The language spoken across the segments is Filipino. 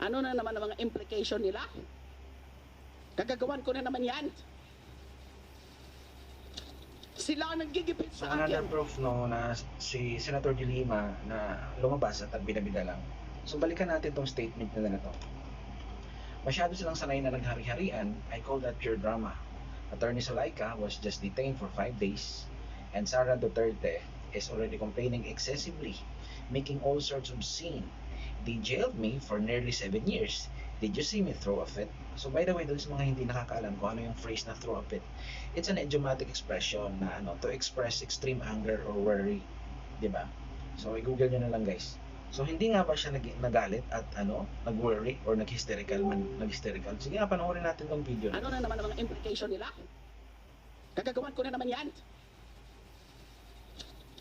Ano na naman ang mga implication nila? Kagagawan ko na naman yan. Sila ang naggigipit So sa another akin. proof no na si Senator De Lima na lumabas at bida-bida lang. So balikan natin tong statement nila na to. Masyado silang sanay na naghari-harian. I call that pure drama. Attorney Zulaika was just detained for 5 days and Sara Duterte is already complaining excessively, making all sorts of scene. They jailed me for nearly 7 years. Did you see me throw a fit? So by the way, dun sa mga hindi nakakaalam kung ano yung phrase na throw a fit, it's an idiomatic expression na to express extreme anger or worry, di ba? So i-google nyo na lang guys. So hindi nga ba siya nagalit at nag-worry or nag-hysterical? Sige nga, panoorin natin tong video. Ano na naman ang mga implication nila? Kagagawan ko na naman yan.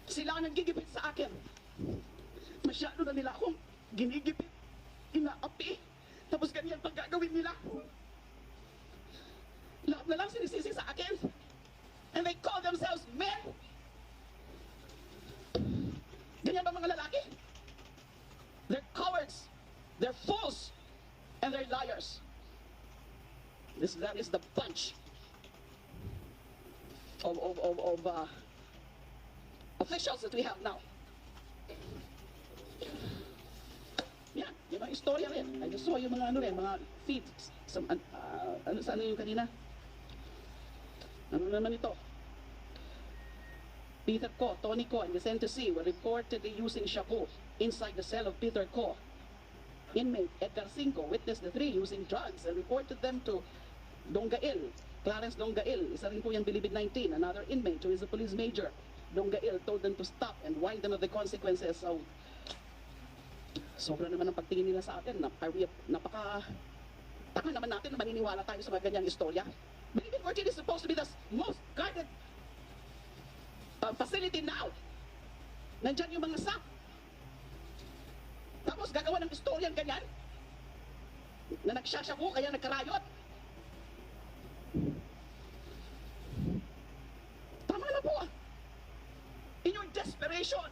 Sila ang naggigipit sa akin. Masyado na nila akong ginigipit, inaapi, tapos ganyan pang gagawin nila. Lahat na lang sinisisi sa akin. And they call themselves men. Ganyan ba mga lalaki? They're cowards, they're fools, and they're liars. That is the bunch of officials that we have now. Yan, yung mga istorya rin. I just saw yung mga mga feeds. Ano yung kanina? Ano naman ito? Peter Ko, Tony Ko, and Vicente C. were reportedly using shabu inside the cell of Peter Ko. Inmate Edgar Cinco witnessed the three using drugs and reported them to Donggail. Clarence Donggail, isa rin po yung Bilibid 19, another inmate who is a police major. Donggail told them to stop and warn them of the consequences. So, sobra naman ang pagtingin nila sa atin. Taka naman natin na maniniwala tayo sa mga ganyang istorya. Bilibid 14 is supposed to be the most guarded facility now. Nandyan yung mga SAP. Tapos gagawa ng istoryan ganyan na nagsasyabu kaya nagkarayot. Tama na po. In your desperation,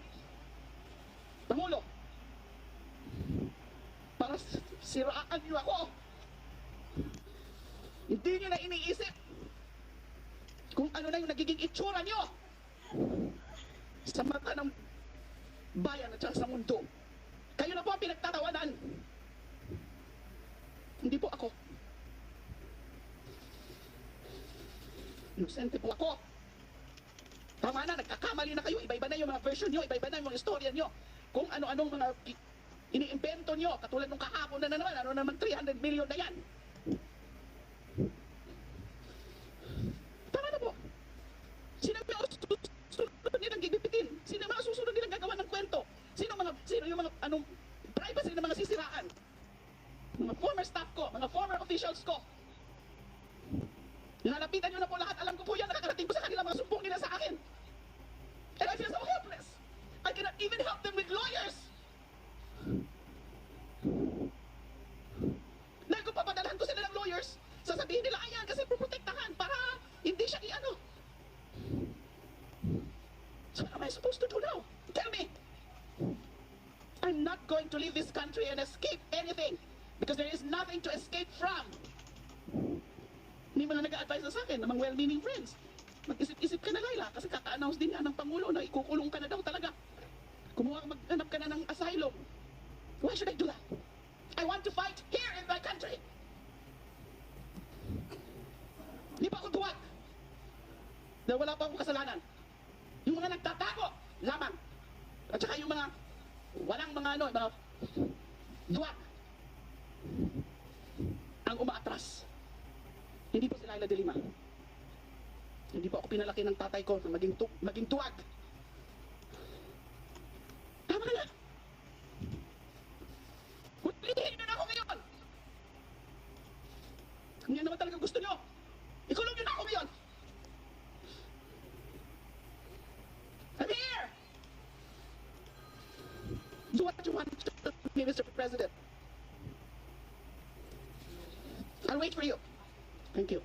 Pangulo, para siraan niyo ako, hindi niyo na iniisip kung ano na yung nagiging itsura niyo sa mata ng bayan at sa mundo. Kayo na po ang pinagtatawanan. Hindi po ako. Inosente po ako. Tama na, nagkakamali na kayo. Iba-iba na yung mga version nyo, iba-iba na yung mga istorya nyo. Kung ano-anong mga iniimbento nyo, katulad nung kahapon na naman, ano naman 300 million na yan. Tama na po. Sino ba susunod nilang gibipitin? Sino mga susunod nilang gagawa ng kwento? Sino yung mga privacy ng mga sisiraan? Mga former staff ko, mga former officials ko. Nilalapitan nyo na po lahat. Alam ko po yan, nakakarating ko sa kanila mga sumbong nila sa akin. And I feel so helpless. I cannot even help them with lawyers. Dahil kung papadalahan ko sila ng lawyers, sasabihin nila, ayan, kasi puprotektahan para hindi siya i-ano. So what am I supposed to do now? Tell me. I'm not going to leave this country and escape anything because there is nothing to escape from. Hindi mo na nag-a-advise na sa akin ng mga well-meaning friends. Mag-isip-isip ka na, Laila, kasi kaka-announce din yan ng Pangulo na ikukulong ka na daw talaga. Maghanap ka na ng asylum. Why should I do that? I want to fight here in my country. Hindi pa ako duwag. Dahil wala pa akong kasalanan. Yung mga nagtatago lamang. At saka yung mga walang mga duwag ang umaatras. Hindi po si Laila de Lima. Hindi po ako pinalaki ng tatay ko na maging tuwag. Tama na! Hulihin nyo na ako ngayon! Kung yan naman talaga gusto nyo, ikulong nyo na ako ngayon! I'm here! Do what you want to me, Mr. President. I'll wait for you. Thank you.